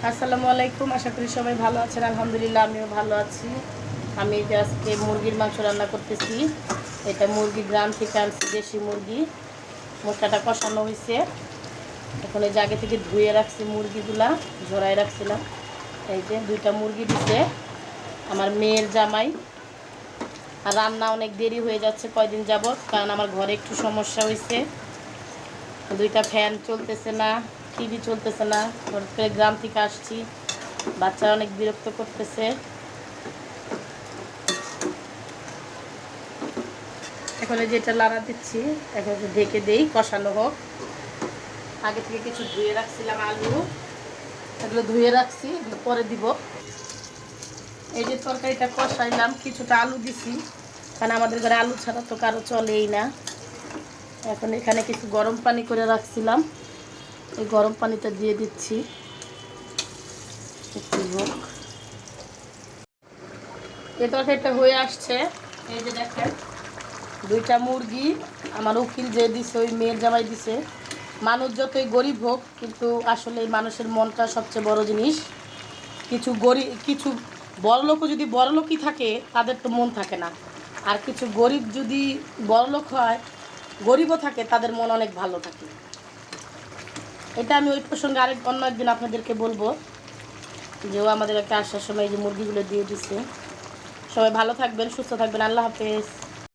আসসালামু আলাইকুম। আশা করি সবাই ভালো আছেন। আলহামদুলিল্লাহ আমিও ভালো আছি। আমি যে আজকে মুরগির মাংস রান্না করতেছি। এটা মুরগি গ্রাম থেকে আনছি, দেশি মুরগি। মশলাটা কষানো হয়েছে। এখন এই যে আগে থেকে ধুয়ে রাখছি মুরগিগুলা, ঝরাই রাখছিলাম। এই যে 2টা মুরগি দিছে আমার মেয়ের জামাই। আর রান্না অনেক দেরি হয়ে যাচ্ছে কয়দিন যাবৎ, কারণ আমার ঘরে একটু সমস্যা হয়েছে। 2টা ফ্যান চলতেছে না, টিভি চলতেছে না। হঠাৎ করে গ্রাম থেকে আসছি, বাচ্চারা অনেক বিরক্ত করতেছে। এখন যেটা লাড়া দিচ্ছি, এখন ঢেকে দেই, কষানো হোক। আগে থেকে কিছু ধুয়ে রাখছিলাম আলু, এগুলো ধুয়ে রাখছি, এগুলো পরে দিব। এই যে তরকারিটা কষাইলাম, কিছুটা আলু দিছি, কারণ আমাদের ঘরে আলু ছাড়া তো কারো চলেই না। এখন এখানে কিছু গরম পানি করে রাখছিলাম, এই গরম পানিটা দিয়ে দিচ্ছি, একটু হোক। এই তরকারিটা হয়ে আসছে। এই যে দেখেন 2টা মুরগি আমার উকিল যে দিছে, ওই মেয়ের জামাই দিছে। মানুষ যতই গরিব হোক, কিন্তু আসলে এই মানুষের মনটা সবচেয়ে বড় জিনিস। কিছু বড়লোকও যদি বড়লোকই থাকে, তাদের তো মন থাকে না। আর কিছু গরিব যদি বড়লোক হয়, গরিবও থাকে, তাদের মন অনেক ভালো থাকে। এটা আমি ওই প্রসঙ্গে অন্য একদিন আপনাদেরকে বলবো, যে ও আমাদের একটা আসার সময় এই যে মুরগিগুলো দিয়ে দিছে। সবাই ভালো থাকবেন, সুস্থ থাকবেন। আল্লাহ হাফেজ।